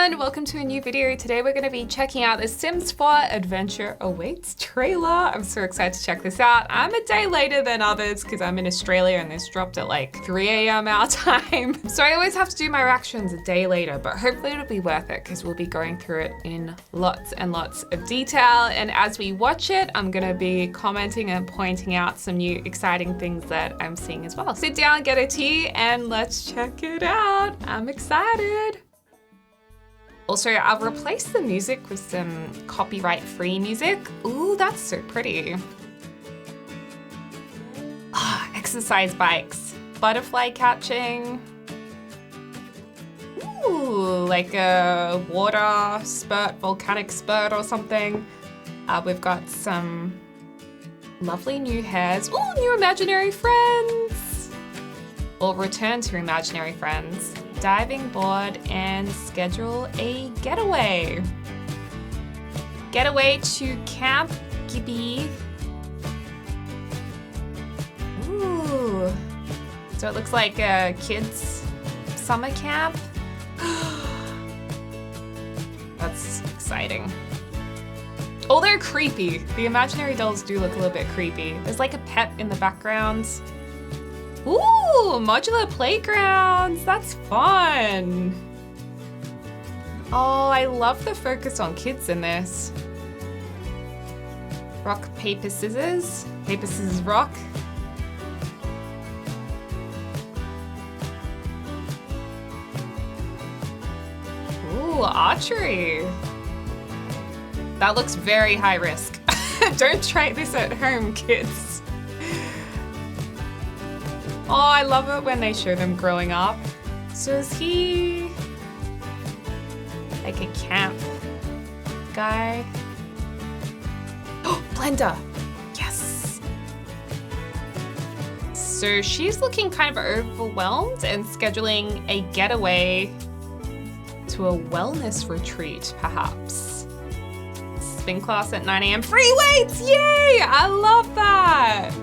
everyone, welcome to a new video. Today we're going to be checking out the Sims 4 Adventure Awaits trailer. I'm so excited to check this out. I'm a day later than others because I'm in Australia and this dropped at like 3 a.m. our time. So I always have to do my reactions a day later, but hopefully it'll be worth it because we'll be going through it in lots and lots of detail. And as we watch it, I'm going to be commenting and pointing out some new exciting things that I'm seeing as well. Sit down, get a tea, and let's check it out. I'm excited. Also, I'll replace the music with some copyright-free music. Ooh, that's so pretty. Ah, exercise bikes, butterfly catching. Ooh, like a water spurt, volcanic spurt or something. We've got some lovely new hairs. Ooh, new imaginary friends. Or return to imaginary friends. Diving board and schedule a getaway. Getaway to Camp Gibby. Ooh. So it looks like a kids' summer camp. That's exciting. Oh, they're creepy. The imaginary dolls do look a little bit creepy. There's like a pet in the background. Ooh, modular playgrounds, that's fun. Oh, I love the focus on kids in this. Rock, paper, scissors. Paper, scissors, rock. Ooh, archery. That looks very high risk. Don't try this at home, kids. Oh, I love it when they show them growing up. So is he like a camp guy? Oh, blender, yes. So she's looking kind of overwhelmed and scheduling a getaway to a wellness retreat, perhaps. Spin class at 9 a.m. Free weights, yay! I love that.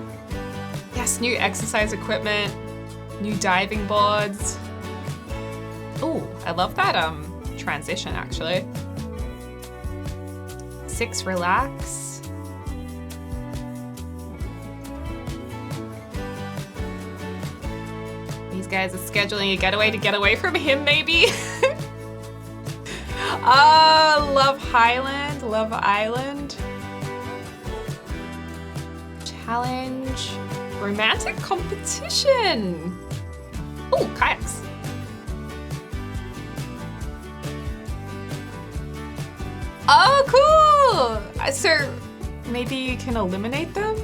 Yes, new exercise equipment, new diving boards. Oh, I love that transition actually. 6, relax. These guys are scheduling a getaway to get away from him, maybe. Love Highland, Love Island. Challenge. Romantic competition. Oh, kayaks. Oh, cool. So maybe you can eliminate them?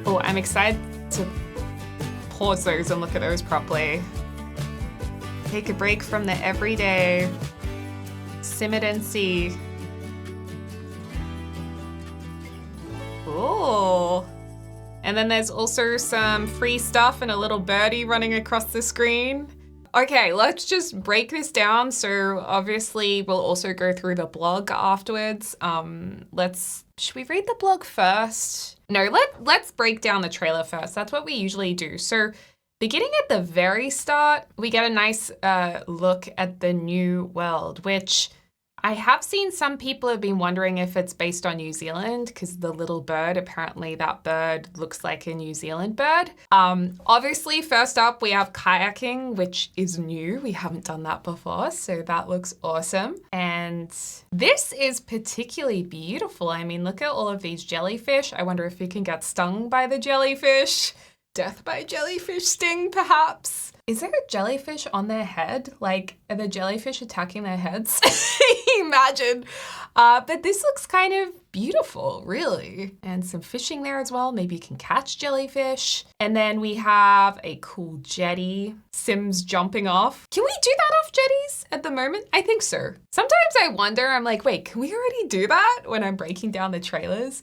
Oh, I'm excited to pause those and look at those properly. Take a break from the everyday. Sim it and see. Cool. And then there's also some free stuff and a little birdie running across the screen. Okay, let's just break this down. So obviously we'll also go through the blog afterwards. Should we read the blog first? No, let's break down the trailer first. That's what we usually do. So beginning at the very start, we get a nice look at the new world, which I have seen some people have been wondering if it's based on New Zealand because the little bird, apparently that bird looks like a New Zealand bird. Obviously, first up, we have kayaking, which is new. We haven't done that before, so that looks awesome. And this is particularly beautiful. I mean, look at all of these jellyfish. I wonder if you can get stung by the jellyfish. Death by jellyfish sting, perhaps. Is there a jellyfish on their head? Like, are the jellyfish attacking their heads? Imagine. But this looks kind of beautiful, really. And some fishing there as well. Maybe you can catch jellyfish. And then we have a cool jetty. Sims jumping off. Can we do that off jetties at the moment? I think so. Sometimes I wonder, I'm like, wait, can we already do that when I'm breaking down the trailers?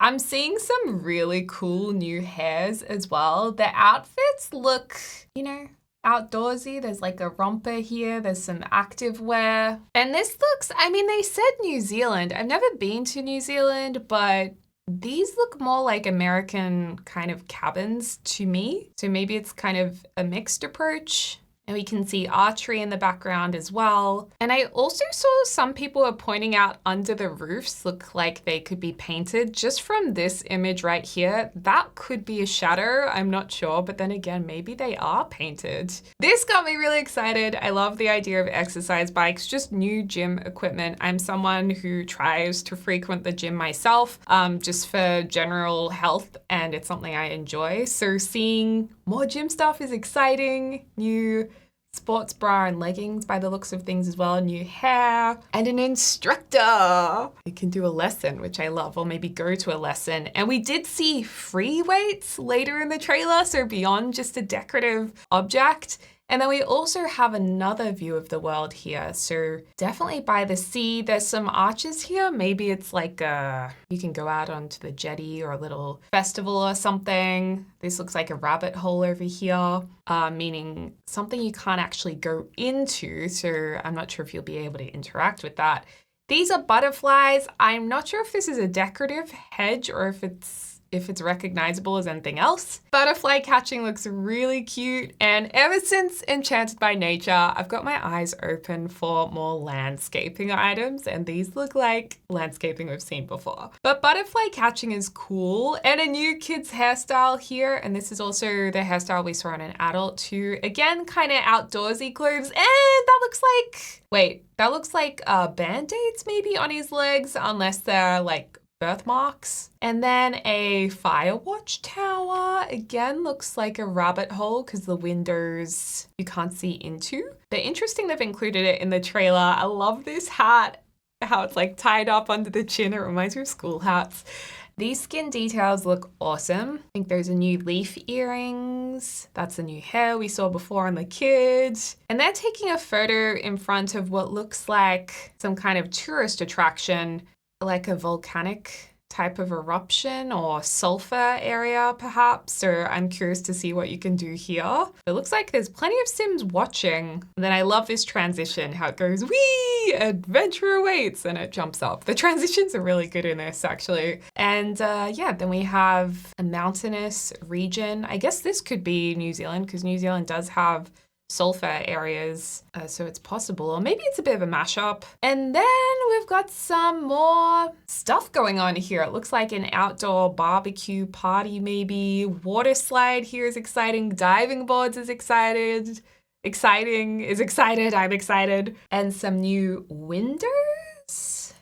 I'm seeing some really cool new hairs as well. The outfits look, you know, outdoorsy. There's like a romper here. There's some active wear. And this looks, I mean, they said New Zealand. I've never been to New Zealand, but these look more like American kind of cabins to me. So maybe it's kind of a mixed approach. And we can see archery in the background as well. And I also saw some people are pointing out under the roofs look like they could be painted. Just from this image right here, that could be a shadow. I'm not sure, but then again, maybe they are painted. This got me really excited. I love the idea of exercise bikes, just new gym equipment. I'm someone who tries to frequent the gym myself, just for general health, and it's something I enjoy. So seeing more gym stuff is exciting. New sports bra and leggings by the looks of things as well, new hair, and an instructor. You can do a lesson, which I love, or maybe go to a lesson. And we did see free weights later in the trailer, so beyond just a decorative object. And then we also have another view of the world here. So definitely by the sea, there's some arches here. Maybe it's like you can go out onto the jetty or a little festival or something. This looks like a rabbit hole over here, meaning something you can't actually go into. So I'm not sure if you'll be able to interact with that. These are butterflies. I'm not sure if this is a decorative hedge or if it's recognizable as anything else. Butterfly catching looks really cute. And ever since Enchanted by Nature, I've got my eyes open for more landscaping items. And these look like landscaping we've seen before. But butterfly catching is cool. And a new kid's hairstyle here. And this is also the hairstyle we saw in an adult too. Again, kind of outdoorsy clothes. And that looks like band-aids maybe on his legs, unless they're like birthmarks. And then a fire watch tower. Again, looks like a rabbit hole because the windows you can't see into. But interesting they've included it in the trailer. I love this hat, how it's like tied up under the chin. It reminds me of school hats. These skin details look awesome. I think there's a new leaf earrings. That's the new hair we saw before on the kids. And they're taking a photo in front of what looks like some kind of tourist attraction, like a volcanic type of eruption or sulfur area perhaps. So I'm curious to see what you can do here. It looks like there's plenty of Sims watching. And then I love this transition, how it goes, wee, adventure awaits, and it jumps up. The transitions are really good in this actually. And yeah, then we have a mountainous region. I guess this could be New Zealand because New Zealand does have sulfur areas, so it's possible, or maybe it's a bit of a mashup. And then we've got some more stuff going on here. It looks like an outdoor barbecue party maybe. Water slide here is exciting. Diving boards is excited. I'm excited. And some new windows.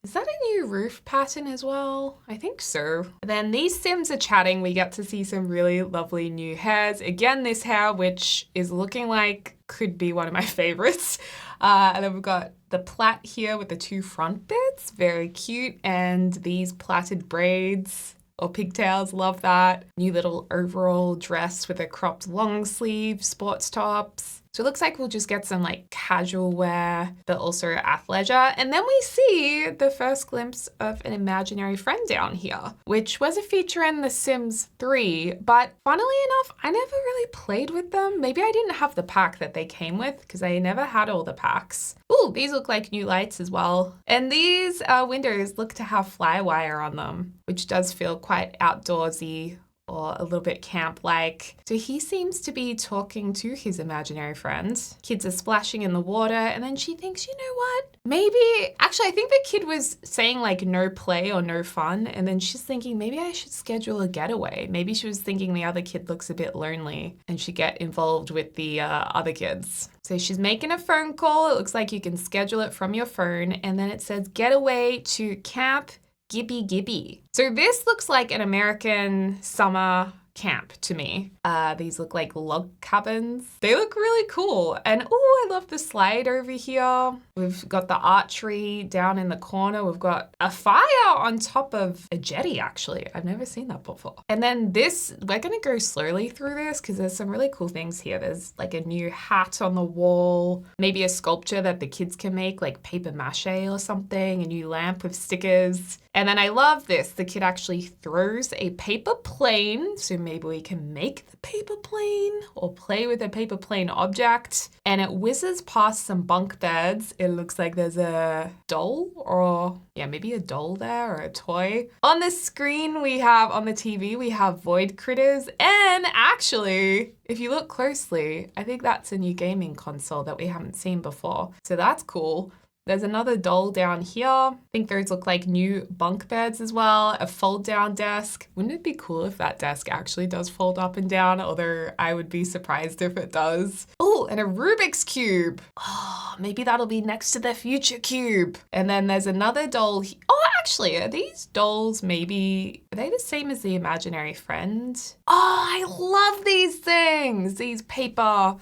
Is that a new roof pattern as well? I think so. Then these Sims are chatting. We get to see some really lovely new hairs. Again, this hair, which is looking like could be one of my favorites. And then we've got the plait here with the two front bits. Very cute. And these plaited braids or pigtails, love that. New little overall dress with a cropped long sleeve, sports tops. So it looks like we'll just get some like casual wear, but also athleisure. And then we see the first glimpse of an imaginary friend down here, which was a feature in The Sims 3. But funnily enough, I never really played with them. Maybe I didn't have the pack that they came with because I never had all the packs. Ooh, these look like new lights as well. And these windows look to have fly wire on them, which does feel quite outdoorsy or a little bit camp-like. So he seems to be talking to his imaginary friend. Kids are splashing in the water, and then she thinks, you know what? Maybe, actually, I think the kid was saying like no play or no fun, and then she's thinking maybe I should schedule a getaway. Maybe she was thinking the other kid looks a bit lonely and should get involved with the other kids. So she's making a phone call. It looks like you can schedule it from your phone, and then it says getaway to Camp Gibby Gibby. So this looks like an American summer camp to me. These look like log cabins. They look really cool. And oh, I love the slide over here. We've got the archery down in the corner. We've got a fire on top of a jetty, actually. I've never seen that before. And then this, we're gonna go slowly through this because there's some really cool things here. There's like a new hat on the wall, maybe a sculpture that the kids can make, like paper mache or something, a new lamp with stickers. And then I love this. The kid actually throws a paper plane, so maybe we can make the paper plane or play with a paper plane object. And it whizzes past some bunk beds. It looks like there's a doll or maybe a doll there or a toy. On the screen on the TV, we have void critters. And actually, if you look closely, I think that's a new gaming console that we haven't seen before. So that's cool. There's another doll down here. I think those look like new bunk beds as well. A fold down desk. Wouldn't it be cool if that desk actually does fold up and down? Although I would be surprised if it does. Oh, and a Rubik's Cube. Oh, maybe that'll be next to the future cube. And then there's another doll. Oh, actually, are these dolls are they the same as the imaginary friend? Oh, I love these things. These paper.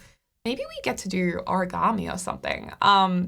Maybe we get to do origami or something.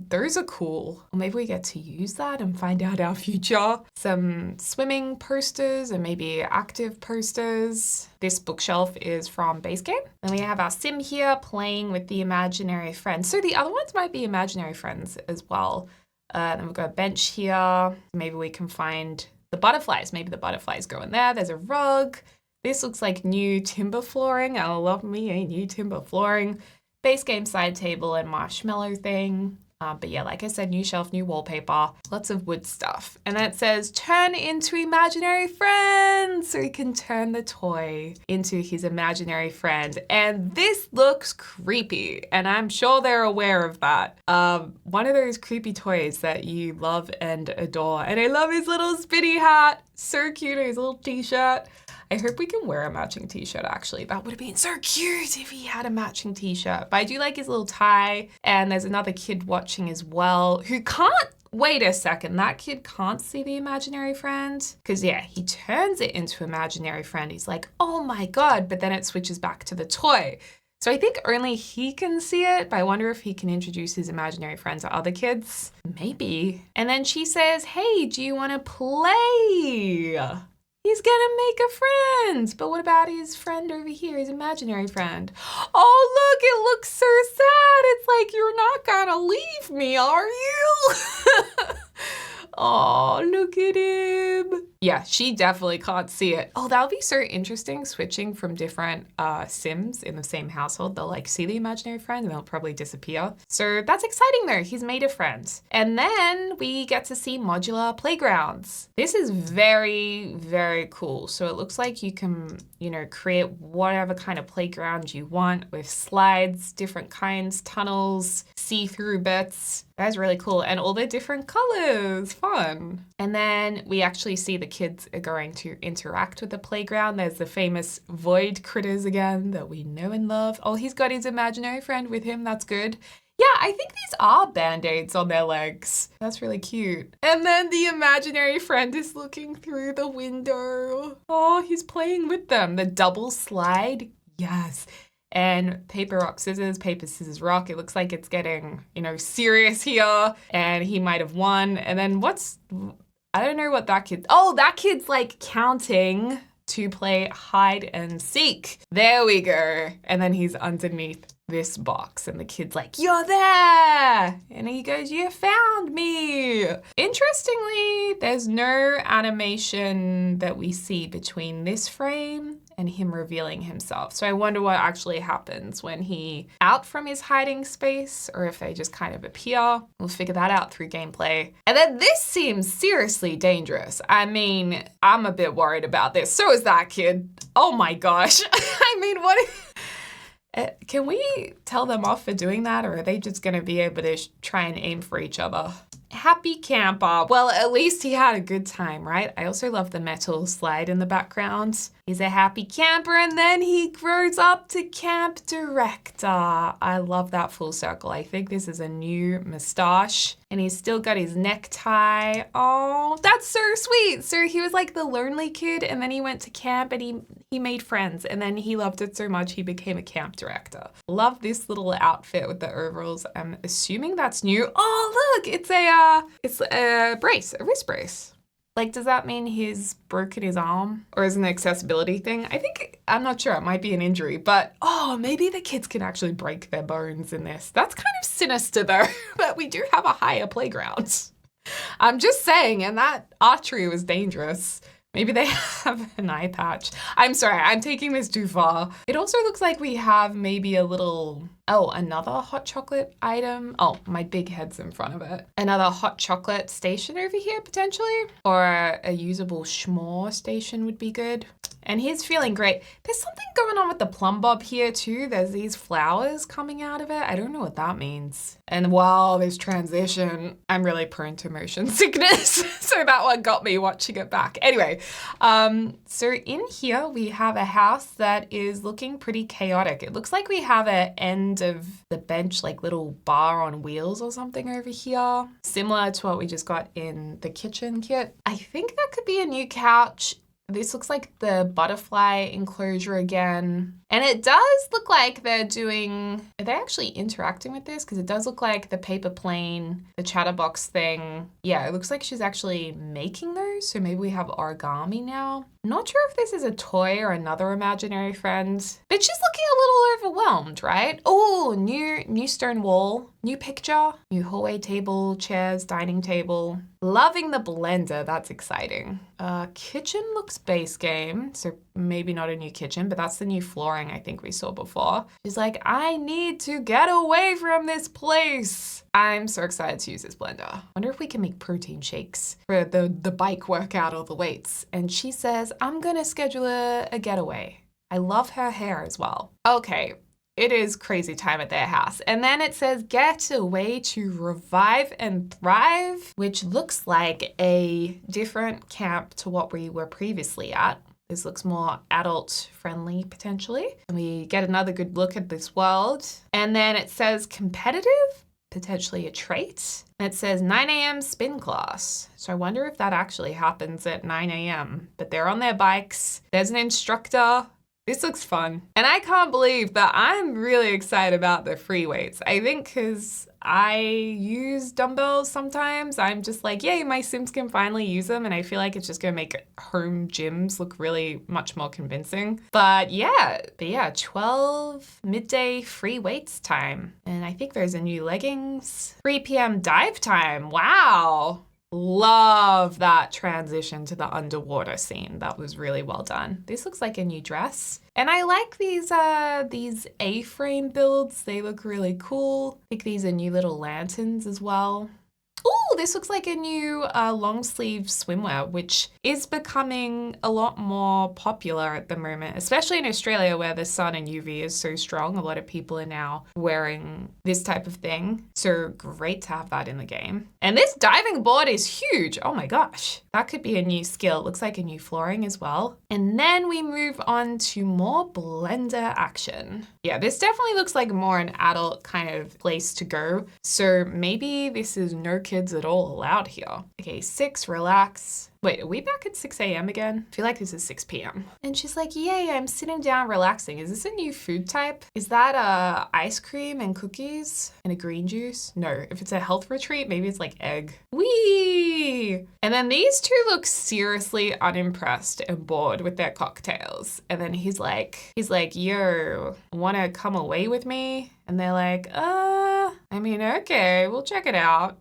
Those are cool. Or maybe we get to use that and find out our future. Some swimming posters and maybe active posters. This bookshelf is from Base Game. Then we have our sim here playing with the imaginary friends. So the other ones might be imaginary friends as well. Then we've got a bench here. Maybe we can find the butterflies. Maybe the butterflies go in there. There's a rug. This looks like new timber flooring. I love me a new timber flooring. Base Game side table and marshmallow thing. But yeah, like I said, new shelf, new wallpaper, lots of wood stuff. And then it says, turn into imaginary friends. So he can turn the toy into his imaginary friend. And this looks creepy. And I'm sure they're aware of that. One of those creepy toys that you love and adore. And I love his little spinny hat. So cute, his little t-shirt. I hope we can wear a matching t-shirt, actually. That would have been so cute if he had a matching t-shirt. But I do like his little tie. And there's another kid watching as well who can't... Wait a second, that kid can't see the imaginary friend? Because yeah, he turns it into imaginary friend. He's like, oh my God, but then it switches back to the toy. So I think only he can see it, but I wonder if he can introduce his imaginary friend to other kids. Maybe. And then she says, hey, do you want to play? He's gonna make a friend. But what about his friend over here, his imaginary friend? Oh, look, it looks so sad. It's like, you're not gonna leave me, are you? Oh, look at him. Yeah, she definitely can't see it. Oh, that'll be so interesting, switching from different Sims in the same household. They'll like see the imaginary friend and they'll probably disappear. So that's exciting though. He's made a friend. And then we get to see modular playgrounds. This is very, very cool. So it looks like you can, create whatever kind of playground you want with slides, different kinds, tunnels, see-through bits. That's really cool. And all the different colors, fun. And then we actually see the kids are going to interact with the playground. There's the famous void critters again that we know and love. Oh, he's got his imaginary friend with him. That's good. Yeah, I think these are Band-Aids on their legs. That's really cute. And then the imaginary friend is looking through the window. Oh, he's playing with them. The double slide. Yes. And paper, rock, scissors, rock. It looks like it's getting, serious here. And he might have won. And then I don't know what that kid... Oh, that kid's like counting to play hide and seek. There we go. And then he's underneath this box and the kid's like, you're there. And he goes, you found me. Interestingly, there's no animation that we see between this frame and him revealing himself. So I wonder what actually happens when he out from his hiding space or if they just kind of appear. We'll figure that out through gameplay. And then this seems seriously dangerous. I mean, I'm a bit worried about this. So is that kid. Oh my gosh. I mean, can we tell them off for doing that, or are they just gonna be able to try and aim for each other? Happy camper. Well, at least he had a good time, right? I also love the metal slide in the background. He's a happy camper and then he grows up to camp director. I love that full circle. I think this is a new mustache and he's still got his necktie. Oh, that's so sweet. So he was like the lonely kid and then he went to camp and he made friends and then he loved it so much he became a camp director. Love this little outfit with the overalls. I'm assuming that's new. Oh, look, it's a brace, a wrist brace. Like, does that mean he's broken his arm or is it an accessibility thing? I'm not sure. It might be an injury, but maybe the kids can actually break their bones in this. That's kind of sinister though, but we do have a higher playground. I'm just saying, and that archery was dangerous. Maybe they have an eye patch. I'm sorry, I'm taking this too far. It also looks like we have maybe a little, oh, another hot chocolate item. Oh, my big head's in front of it. Another hot chocolate station over here, potentially. Or a usable s'more station would be good. And he's feeling great. There's something going on with the plumb bob here too. There's these flowers coming out of it. I don't know what that means. And wow, this transition, I'm really prone to motion sickness. So that one got me watching it back. Anyway, so in here we have a house that is looking pretty chaotic. It looks like we have an end of the bench, like little bar on wheels or something over here. Similar to what we just got in the kitchen kit. I think that could be a new couch. This looks like the butterfly enclosure again. And it does look like are they actually interacting with this? Because it does look like the paper plane, the chatterbox thing. Yeah, it looks like she's actually making those. So maybe we have origami now. Not sure if this is a toy or another imaginary friend, but she's looking a little overwhelmed, right? Oh, new stone wall, new picture, new hallway table, chairs, dining table. Loving the blender, that's exciting. Kitchen looks base game, so maybe not a new kitchen, but that's the new flooring I think we saw before. She's like, I need to get away from this place. I'm so excited to use this blender. Wonder if we can make protein shakes for the bike workout or the weights. And she says, I'm gonna schedule a getaway. I love her hair as well. Okay. It is crazy time at their house. And then it says, get away to revive and thrive, which looks like a different camp to what we were previously at. This looks more adult friendly potentially. And we get another good look at this world. And then it says competitive, potentially a trait. And it says 9 a.m. spin class. So I wonder if that actually happens at 9 a.m. But they're on their bikes. There's an instructor. This looks fun. And I can't believe that I'm really excited about the free weights. I think because I use dumbbells sometimes, I'm just like, yay, my Sims can finally use them. And I feel like it's just gonna make home gyms look really much more convincing. But yeah, 12 midday free weights time. And I think there's a new leggings. 3 p.m. dive time, wow. Love that transition to the underwater scene. That was really well done. This looks like a new dress. And I like these A-frame builds. They look really cool. I think these are new little lanterns as well. Ooh, this looks like a new long sleeve swimwear, which is becoming a lot more popular at the moment, especially in Australia where the sun and UV is so strong. A lot of people are now wearing this type of thing. So great to have that in the game. And this diving board is huge. Oh my gosh, that could be a new skill. Looks like a new flooring as well. And then we move on to more blender action. Yeah, this definitely looks like more an adult kind of place to go. So maybe this is no kids at all allowed here. Okay, 6, relax. Wait, are we back at 6 a.m. again? I feel like this is 6 p.m. And she's like, yay, I'm sitting down relaxing. Is this a new food type? Is that ice cream and cookies and a green juice? No, if it's a health retreat, maybe it's like egg. Whee! And then these two look seriously unimpressed and bored with their cocktails. And then he's like, yo, wanna come away with me? And they're like, I mean, okay, we'll check it out.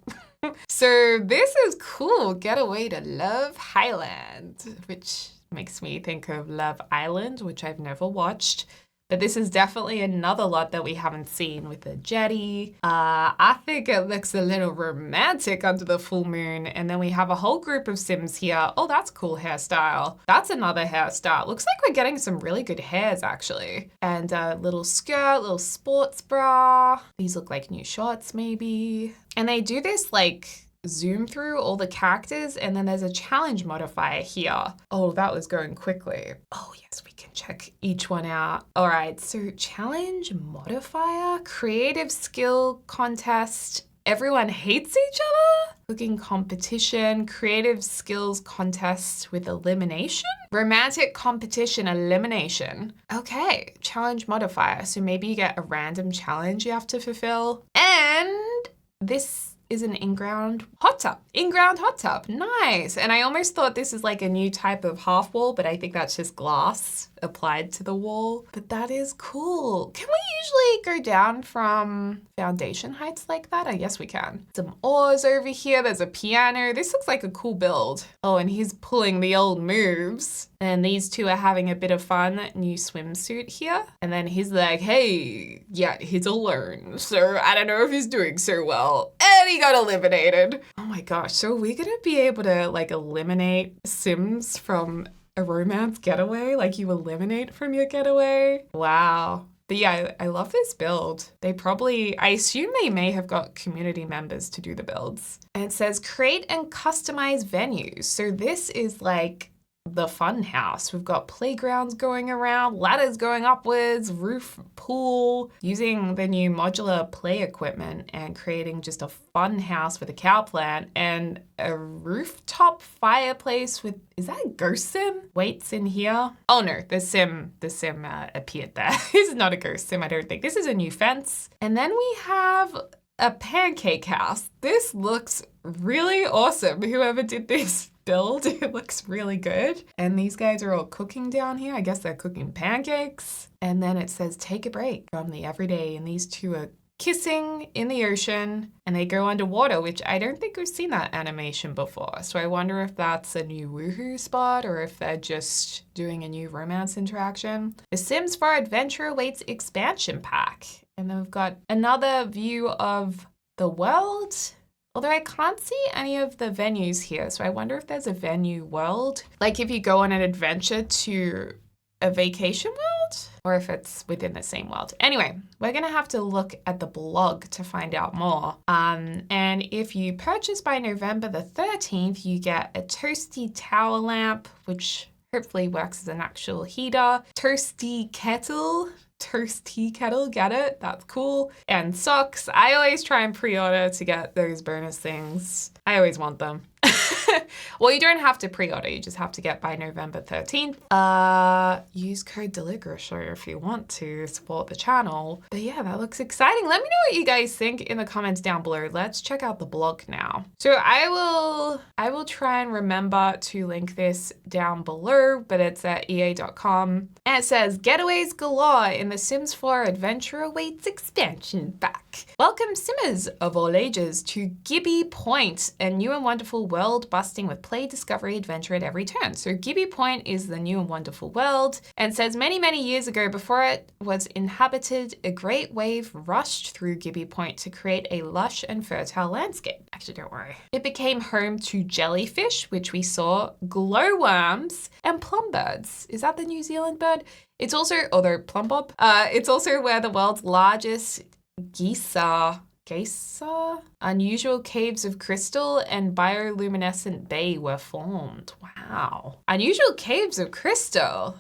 So this is cool. Getaway to Love Highland, which makes me think of Love Island, which I've never watched. But this is definitely another lot that we haven't seen with the jetty. I think it looks a little romantic under the full moon. And then we have a whole group of Sims here. Oh, that's a cool hairstyle. That's another hairstyle. Looks like we're getting some really good hairs, actually. And a little skirt, little sports bra. These look like new shorts, maybe. And they do this like zoom through all the characters, and then there's a challenge modifier here. Oh, that was going quickly. Oh yes, we can check each one out. All right, so challenge modifier, creative skill contest, everyone hates each other, cooking competition, creative skills contest with elimination, romantic competition elimination. Okay, challenge modifier. So maybe you get a random challenge you have to fulfill. And this is an in-ground hot tub. In-ground hot tub. Nice. And I almost thought this is like a new type of half wall, but I think that's just glass applied to the wall. But that is cool. Can we usually go down from foundation heights like that? I guess we can. Some oars over here. There's a piano. This looks like a cool build. Oh, and he's pulling the old moves. And these two are having a bit of fun. New swimsuit here. And then he's like, hey, yeah, he's alone. So I don't know if he's doing so well. And he got eliminated. Oh my gosh. So are we going to be able to like eliminate Sims from a romance getaway? Like you eliminate from your getaway? Wow. But yeah, I love this build. I assume they may have got community members to do the builds. And it says create and customize venues. So this is like the fun house. We've got playgrounds going around, ladders going upwards, roof pool, using the new modular play equipment and creating just a fun house with a cow plant and a rooftop fireplace with, is that a ghost sim? Waits in here. Oh no, the sim appeared there. This is not a ghost sim, I don't think. This is a new fence. And then we have a pancake house. This looks really awesome. Whoever did this build, it looks really good. And these guys are all cooking down here. I guess they're cooking pancakes. And then it says take a break from the everyday. And these two are kissing in the ocean and they go underwater, which I don't think we've seen that animation before. So I wonder if that's a new woohoo spot or if they're just doing a new romance interaction. The Sims 4 Adventure Awaits expansion pack. And then we've got another view of the world. Although I can't see any of the venues here, so I wonder if there's a venue world. Like if you go on an adventure to a vacation world, or if it's within the same world. Anyway, we're gonna have to look at the blog to find out more. And if you purchase by November the 13th, you get a toasty tower lamp, which hopefully works as an actual heater, toasty kettle, get it? That's cool. And socks. I always try and pre-order to get those bonus things. I always want them. Well, you don't have to pre-order. You just have to get by November 13th. Use code Deligracy if you want to support the channel. But yeah, that looks exciting. Let me know what you guys think in the comments down below. Let's check out the blog now. So I will try and remember to link this down below, but it's at ea.com. And it says, getaways galore in the Sims 4 Adventure Awaits expansion pack. Welcome Simmers of all ages to Gibby Point, a new and wonderful world busting with play, discovery, adventure at every turn. So Gibby Point is the new and wonderful world, and says many, many years ago, before it was inhabited, a great wave rushed through Gibby Point to create a lush and fertile landscape. Actually, don't worry. It became home to jellyfish, which we saw, glowworms, and plumbirds. Is that the New Zealand bird? It's also, although plumbob, it's also where the world's largest geysers, unusual caves of crystal and bioluminescent bay were formed. Wow. Unusual caves of crystal.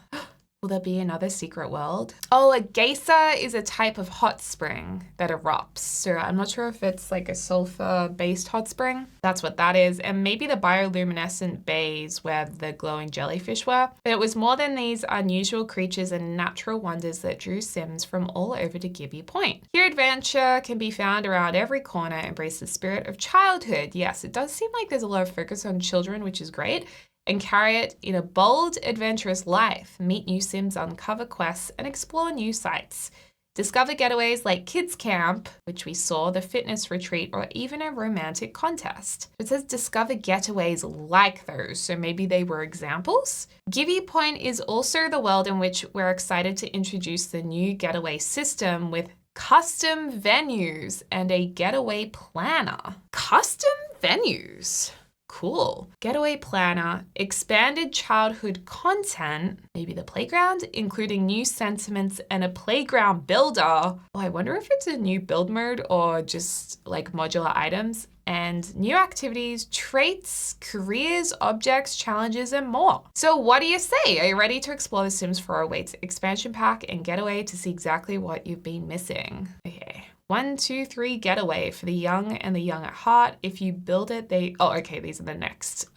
Will there be another secret world? Oh, a geyser is a type of hot spring that erupts. So I'm not sure if it's like a sulfur-based hot spring. That's what that is. And maybe the bioluminescent bays where the glowing jellyfish were. But it was more than these unusual creatures and natural wonders that drew Sims from all over to Gibby Point. Here, adventure can be found around every corner, embrace the spirit of childhood. Yes, it does seem like there's a lot of focus on children, which is great. And carry it in a bold, adventurous life. Meet new Sims, uncover quests, and explore new sites. Discover getaways like Kids Camp, which we saw, the fitness retreat, or even a romantic contest. It says discover getaways like those, so maybe they were examples. Gibby Point is also the world in which we're excited to introduce the new getaway system with custom venues and a getaway planner. Custom venues. Cool. Getaway planner, expanded childhood content, maybe the playground, including new sentiments and a playground builder. Oh, I wonder if it's a new build mode or just like modular items. And new activities, traits, careers, objects, challenges, and more. So what do you say? Are you ready to explore the Sims 4 Awaits expansion pack and getaway to see exactly what you've been missing? Okay. 1, 2, 3 getaway for the young and the young at heart. If you build it, okay, these are the next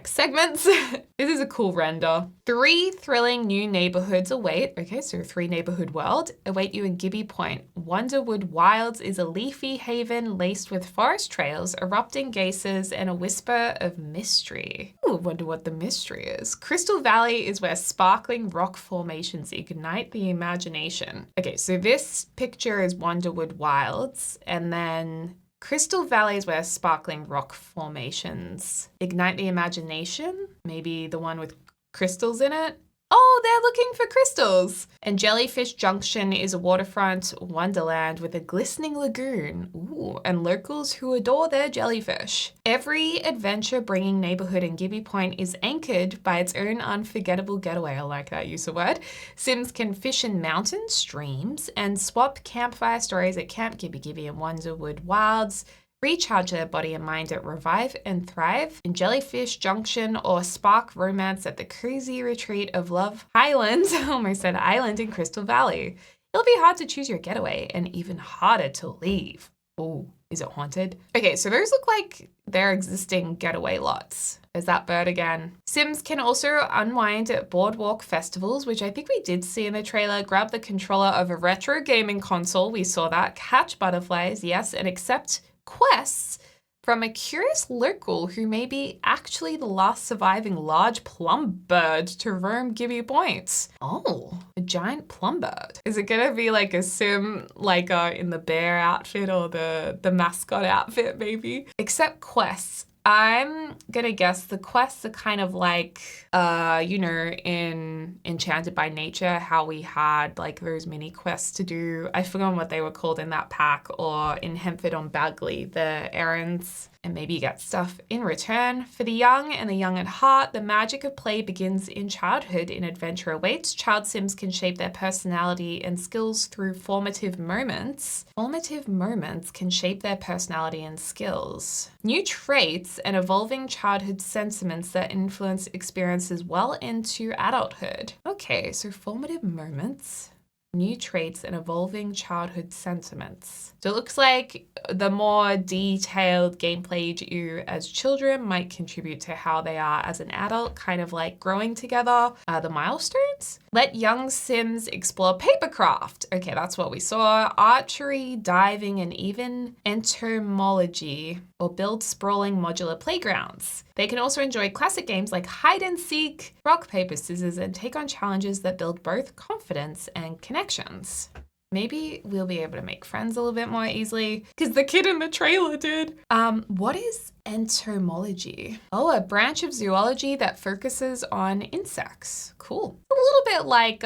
segments. This is a cool render. 3 thrilling new neighborhoods await. Okay, so 3 neighborhood world await you in Gibby Point. Wonderwood Wilds is a leafy haven laced with forest trails, erupting geysers, and a whisper of mystery. Ooh, wonder what the mystery is. Crystal Valley is where sparkling rock formations ignite the imagination. Okay, so this picture is Wonderwood Wilds, and then Crystal Valley is where sparkling rock formations ignite the imagination. Maybe the one with crystals in it. Oh, they're looking for crystals. And Jellyfish Junction is a waterfront wonderland with a glistening lagoon. Ooh, and locals who adore their jellyfish. Every adventure-bringing neighborhood in Gibby Point is anchored by its own unforgettable getaway. I like that use of word. Sims can fish in mountain streams and swap campfire stories at Camp Gibby Gibby and Wonderwood Wilds. Recharge their body and mind at Revive and Thrive in Jellyfish Junction, or spark romance at the cozy retreat of Love Highlands, almost said island, in Crystal Valley. It'll be hard to choose your getaway and even harder to leave. Oh, is it haunted? Okay, so those look like they're existing getaway lots. There's that bird again. Sims can also unwind at boardwalk festivals, which I think we did see in the trailer. Grab the controller of a retro gaming console. We saw that. Catch butterflies, yes, and accept quests from a curious local who may be actually the last surviving large plum bird to roam Gibby Point. Oh, a giant plum bird. Is it gonna be like a sim, like in the bear outfit or the mascot outfit maybe? Accept quests. I'm gonna guess the quests are kind of like, in Enchanted by Nature, how we had like those mini quests to do. I forgot what they were called in that pack, or in Hempford on Bagley, the errands. And maybe you get stuff in return. For the young and the young at heart, the magic of play begins in childhood and adventure awaits. Child Sims can shape their personality and skills through formative moments. Formative moments can shape their personality and skills. New traits and evolving childhood sentiments that influence experiences well into adulthood. Okay, so formative moments, new traits, and evolving childhood sentiments. So it looks like the more detailed gameplay you do as children might contribute to how they are as an adult, kind of like growing together. The milestones? Let young Sims explore papercraft. Okay, that's what we saw. Archery, diving, and even entomology, or build sprawling modular playgrounds. They can also enjoy classic games like hide and seek, rock, paper, scissors, and take on challenges that build both confidence and connections. Maybe we'll be able to make friends a little bit more easily, because the kid in the trailer did. What is entomology? Oh, a branch of zoology that focuses on insects. Cool. A little bit like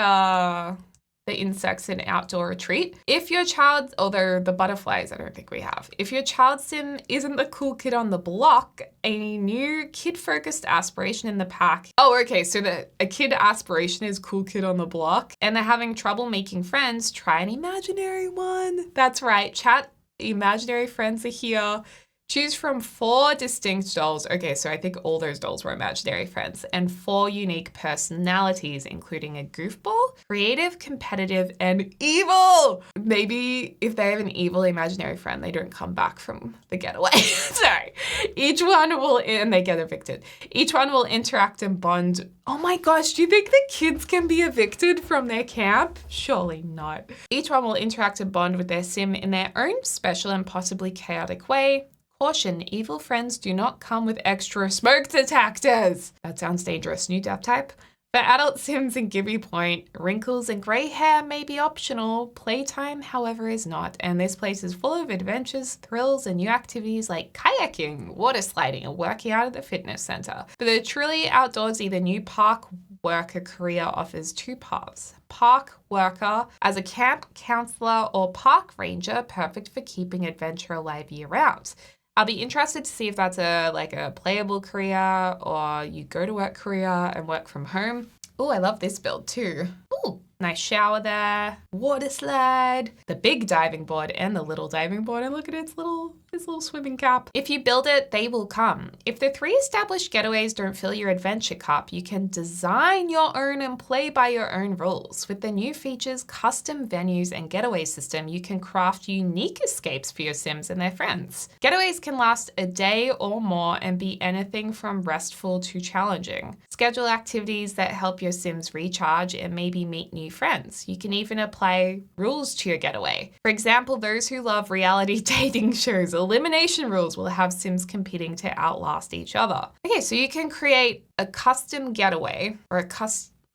the insects in Outdoor Retreat. If your child, although the butterflies I don't think we have, if your child sim isn't the cool kid on the block, a new kid-focused aspiration in the pack. Oh, okay, so a kid aspiration is cool kid on the block, and they're having trouble making friends, try an imaginary one. That's right, chat imaginary friends are here. Choose from 4 distinct dolls. Okay, so I think all those dolls were imaginary friends, and 4 unique personalities, including a goofball, creative, competitive, and evil. Maybe if they have an evil imaginary friend, they don't come back from the getaway. Sorry. Each one will, and they get evicted. Each one will interact and bond. Oh my gosh, do you think the kids can be evicted from their camp? Surely not. Each one will interact and bond with their sim in their own special and possibly chaotic way. Caution, evil friends do not come with extra smoke detectors. That sounds dangerous. New death type. For adult Sims in Gibby Point, wrinkles and grey hair may be optional. Playtime, however, is not. And this place is full of adventures, thrills, and new activities like kayaking, water sliding, and working out at the fitness center. For the truly outdoorsy, the new park worker career offers 2 paths. Park worker as a camp counselor or park ranger, perfect for keeping adventure alive year-round. I'll be interested to see if that's a playable career, or you go to work career and work from home. Oh, I love this build too. Oh, Nice shower there, water slide, the big diving board and the little diving board, and look at its little swimming cap. If you build it, they will come. If the 3 established getaways don't fill your adventure cup, you can design your own and play by your own rules. With the new features, custom venues, and getaway system, you can craft unique escapes for your Sims and their friends. Getaways can last a day or more and be anything from restful to challenging. Schedule activities that help your Sims recharge and maybe meet new friends. You can even apply rules to your getaway. For example, those who love reality dating shows, elimination rules will have Sims competing to outlast each other. Okay, so you can create a custom getaway or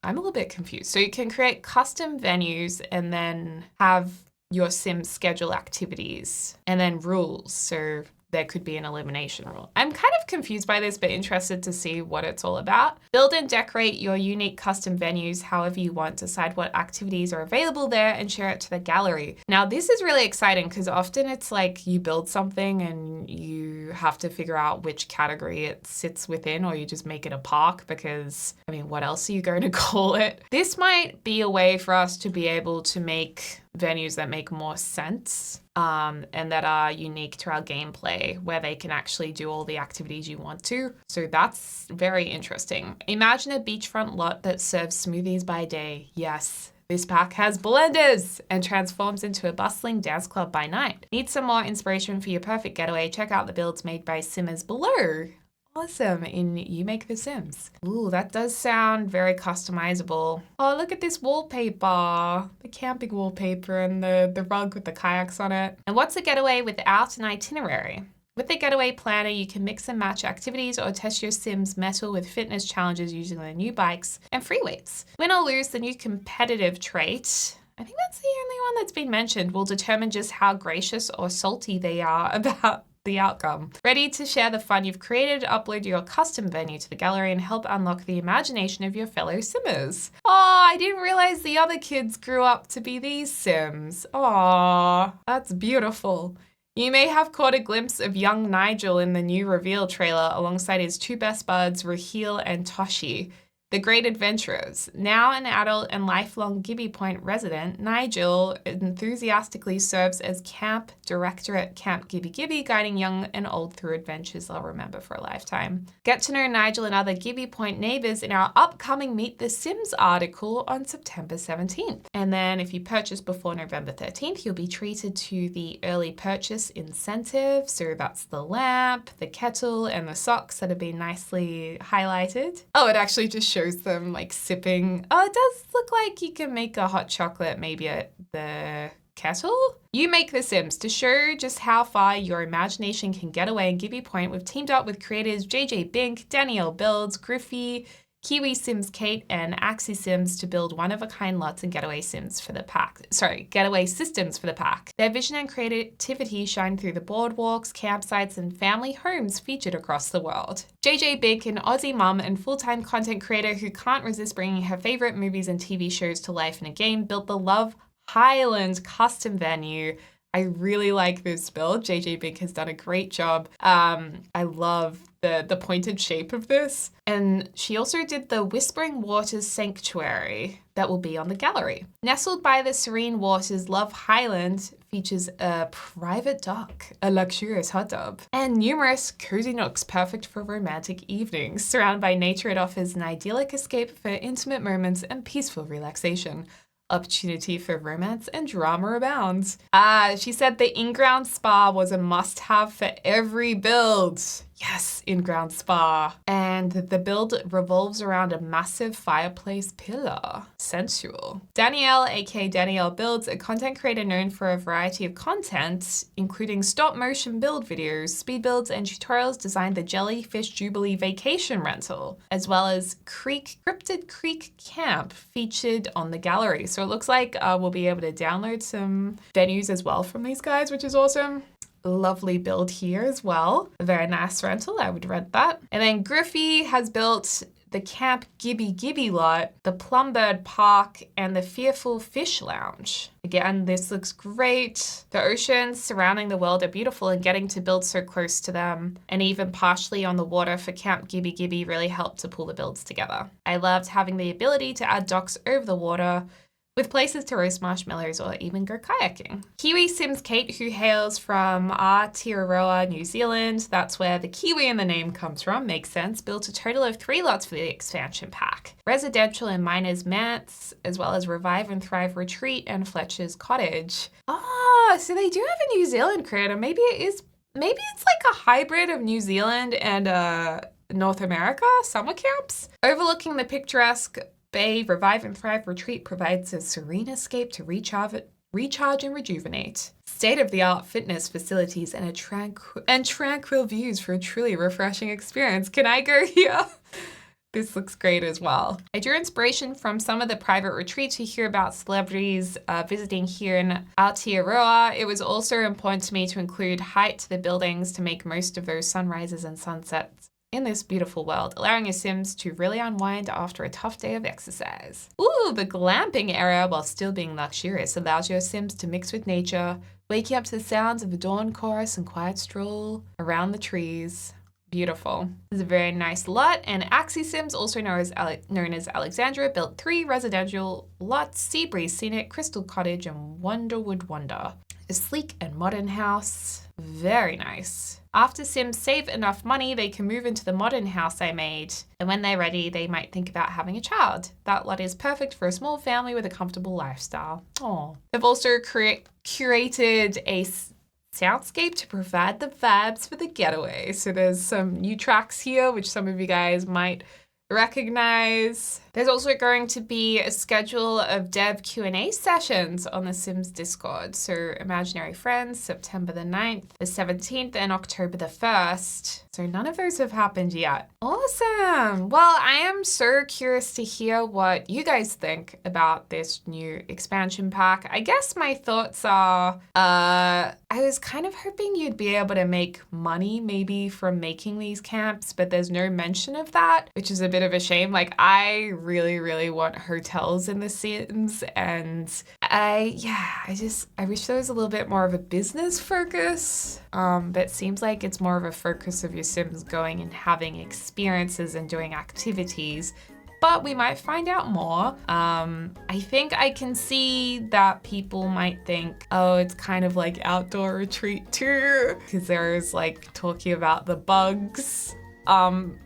I'm a little bit confused. So you can create custom venues and then have your Sims schedule activities and then rules. So there could be an elimination rule. I'm kind of confused by this, but interested to see what it's all about. Build and decorate your unique custom venues however you want. Decide what activities are available there and share it to the gallery. Now, this is really exciting because often it's like you build something and you have to figure out which category it sits within, or you just make it a park because, I mean, what else are you going to call it? This might be a way for us to be able to make venues that make more sense and that are unique to our gameplay, where they can actually do all the activities you want to. So that's very interesting. Imagine a beachfront lot that serves smoothies by day. Yes, this pack has blenders and transforms into a bustling dance club by night. Need some more inspiration for your perfect getaway? Check out the builds made by Simmers below. Awesome, in You Make the Sims. Ooh, that does sound very customizable. Oh, look at this wallpaper. The camping wallpaper and the rug with the kayaks on it. And what's a getaway without an itinerary? With the Getaway Planner, you can mix and match activities or test your Sims' mettle with fitness challenges using the new bikes and free weights. Win or lose, the new competitive trait, I think that's the only one that's been mentioned, will determine just how gracious or salty they are about the outcome. Ready to share the fun you've created? Upload your custom venue to the gallery and help unlock the imagination of your fellow Simmers. Oh, I didn't realize the other kids grew up to be these Sims. Aw, that's beautiful. You may have caught a glimpse of young Nigel in the new reveal trailer alongside his 2 best buds, Raheel and Toshi, the great adventurers. Now an adult and lifelong Gibby Point resident, Nigel enthusiastically serves as camp director at Camp Gibby Gibby, guiding young and old through adventures they'll remember for a lifetime. Get to know Nigel and other Gibby Point neighbors in our upcoming Meet the Sims article on September 17th. And then if you purchase before November 13th, you'll be treated to the early purchase incentive. So that's the lamp, the kettle, and the socks that have been nicely highlighted. Oh, it actually just shows them like sipping. Oh, it does look like you can make a hot chocolate maybe at the kettle. You Make the Sims. To show just how far your imagination can get away in Gibby Point, we've teamed up with creators JJ Bink, Danielle Builds, Griffey, Kiwi Sims Kate, and Axie Sims to build one-of-a-kind lots and getaway systems for the pack. Their vision and creativity shine through the boardwalks, campsites, and family homes featured across the world. JJ Big, an Aussie mum and full-time content creator who can't resist bringing her favorite movies and TV shows to life in a game, built the Love Highland custom venue. I really like this build. JJ Big has done a great job. I love the pointed shape of this. And she also did the Whispering Waters Sanctuary that will be on the gallery. Nestled by the serene waters, Love Highland features a private dock, a luxurious hot tub, and numerous cozy nooks perfect for romantic evenings. Surrounded by nature, it offers an idyllic escape for intimate moments and peaceful relaxation. Opportunity for romance and drama abounds. She said the in-ground spa was a must-have for every build. Yes, in-ground spa. And the build revolves around a massive fireplace pillar. Sensual. Danielle, aka Danielle Builds, a content creator known for a variety of content, including stop-motion build videos, speed builds, and tutorials, designed the Jellyfish Jubilee vacation rental, as well as Cryptid Creek Camp featured on the gallery. So it looks like we'll be able to download some venues as well from these guys, which is awesome. Lovely build here as well. A very nice rental, I would rent that. And then Griffey has built the Camp Gibby Gibby lot, the Plumbird Park, and the Fearful Fish Lounge. Again, this looks great. The oceans surrounding the world are beautiful, and getting to build so close to them and even partially on the water for Camp Gibby Gibby really helped to pull the builds together. I loved having the ability to add docks over the water with places to roast marshmallows or even go kayaking. Kiwi Sims Kate, who hails from Aotearoa, New Zealand, that's where the Kiwi in the name comes from, makes sense, built a total of 3 lots for the expansion pack. Residential and Miners Manse, as well as Revive and Thrive Retreat and Fletcher's Cottage. Ah, so they do have a New Zealand creator. Maybe it's like a hybrid of New Zealand and North America summer camps. Overlooking the picturesque Bay, Revive and Thrive Retreat provides a serene escape to recharge and rejuvenate. State-of-the-art fitness facilities and tranquil views for a truly refreshing experience. Can I go here? This looks great as well. I drew inspiration from some of the private retreats you hear about celebrities visiting here in Aotearoa. It was also important to me to include height to the buildings to make most of those sunrises and sunsets in this beautiful world, allowing your Sims to really unwind after a tough day of exercise. Ooh, the glamping area, while still being luxurious, allows your Sims to mix with nature, waking up to the sounds of a dawn chorus and quiet stroll around the trees. Beautiful. This is a very nice lot, and Axie Sims, also known as Alexandra, built 3 residential lots: Seabreeze Scenic, Crystal Cottage, and Wonderwood Wonder. A sleek and modern house. Very nice. After Sims save enough money, they can move into the modern house I made. And when they're ready, they might think about having a child. That lot is perfect for a small family with a comfortable lifestyle. Oh. They've also curated a soundscape to provide the vibes for the getaway. So there's some new tracks here, which some of you guys might recognize. There's also going to be a schedule of dev Q&A sessions on the Sims Discord. So Imaginary Friends, September the 9th, the 17th, and October the 1st. So none of those have happened yet. Awesome. Well, I am so curious to hear what you guys think about this new expansion pack. I guess my thoughts are, I was kind of hoping you'd be able to make money maybe from making these camps, but there's no mention of that, which is a bit of a shame. Like, I really want hotels in The Sims, and I wish there was a little bit more of a business focus, but it seems like it's more of a focus of your Sims going and having experiences and doing activities, but we might find out more. I think I can see that people might think, oh, it's kind of like outdoor retreat too, because there's like talking about the bugs, and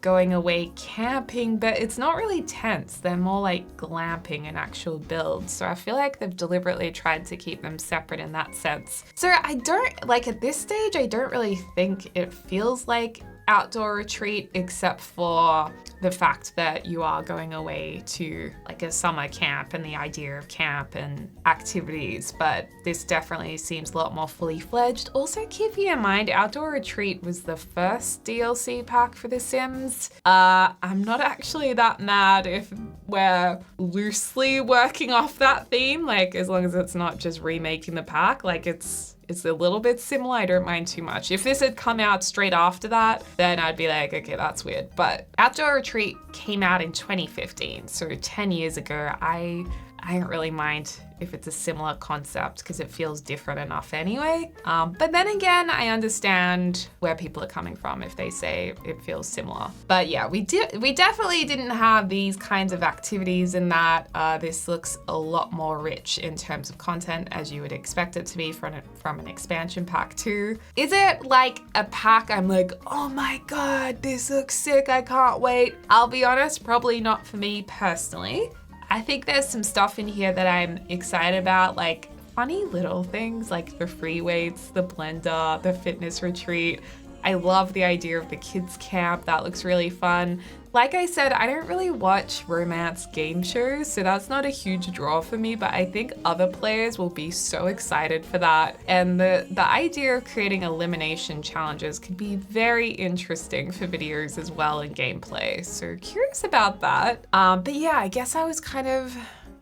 going away camping, but it's not really tents. They're more like glamping and actual builds. So I feel like they've deliberately tried to keep them separate in that sense. So at this stage, I don't really think it feels like outdoor retreat, except for the fact that you are going away to like a summer camp and the idea of camp and activities, but this definitely seems a lot more fully fledged. Also, keeping in mind, Outdoor Retreat was the first DLC pack for The Sims. I'm not actually that mad if we're loosely working off that theme, like as long as it's not just remaking the pack, like it's a little bit similar. I don't mind too much. If this had come out straight after that, then I'd be like, okay, that's weird. But Outdoor Retreat came out in 2015, so 10 years ago. I don't really mind if it's a similar concept because it feels different enough anyway. But then again, I understand where people are coming from if they say it feels similar. But yeah, we definitely didn't have these kinds of activities in that. This looks a lot more rich in terms of content, as you would expect it to be from an expansion pack too. Is it like a pack I'm like, oh my god, this looks sick, I can't wait? I'll be honest, probably not for me personally. I think there's some stuff in here that I'm excited about, like funny little things like the free weights, the blender, the fitness retreat. I love the idea of the kids camp. That looks really fun. Like I said, I don't really watch romance game shows, so that's not a huge draw for me, but I think other players will be so excited for that. And the idea of creating elimination challenges could be very interesting for videos as well in gameplay. So curious about that. But yeah, I guess I was kind of,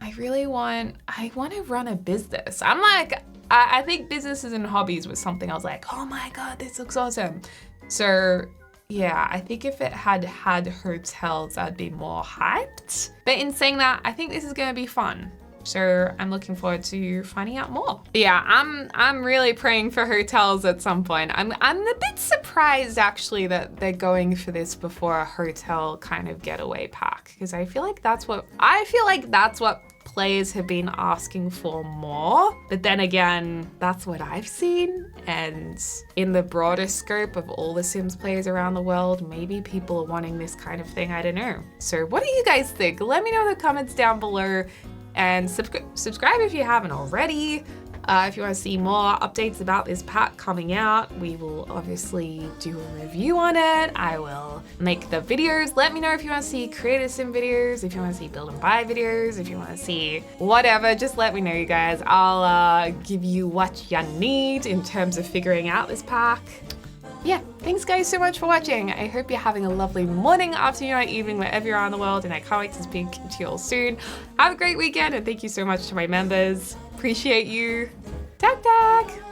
I want to run a business. I'm like, I think businesses and hobbies was something I was like, oh my god, this looks awesome. So yeah, I think if it had hotels, I'd be more hyped. But in saying that, I think this is gonna be fun. So I'm looking forward to finding out more. But yeah, I'm really praying for hotels at some point. I'm a bit surprised actually that they're going for this before a hotel kind of getaway pack, because I feel like that's what players have been asking for more. But then again, that's what I've seen. And in the broader scope of all the Sims players around the world, maybe people are wanting this kind of thing. I don't know. So what do you guys think? Let me know in the comments down below, and subscribe if you haven't already. If you want to see more updates about this pack coming out, we will obviously do a review on it. I will make the videos. Let me know if you want to see creator sim videos, if you want to see build and buy videos, if you want to see whatever, just let me know, you guys. I'll give you what you need in terms of figuring out this pack. Yeah, thanks guys so much for watching. I hope you're having a lovely morning, afternoon, or evening, wherever you are in the world, and I can't wait to speak to you all soon. Have a great weekend, and thank you so much to my members. Appreciate you. Tak tak!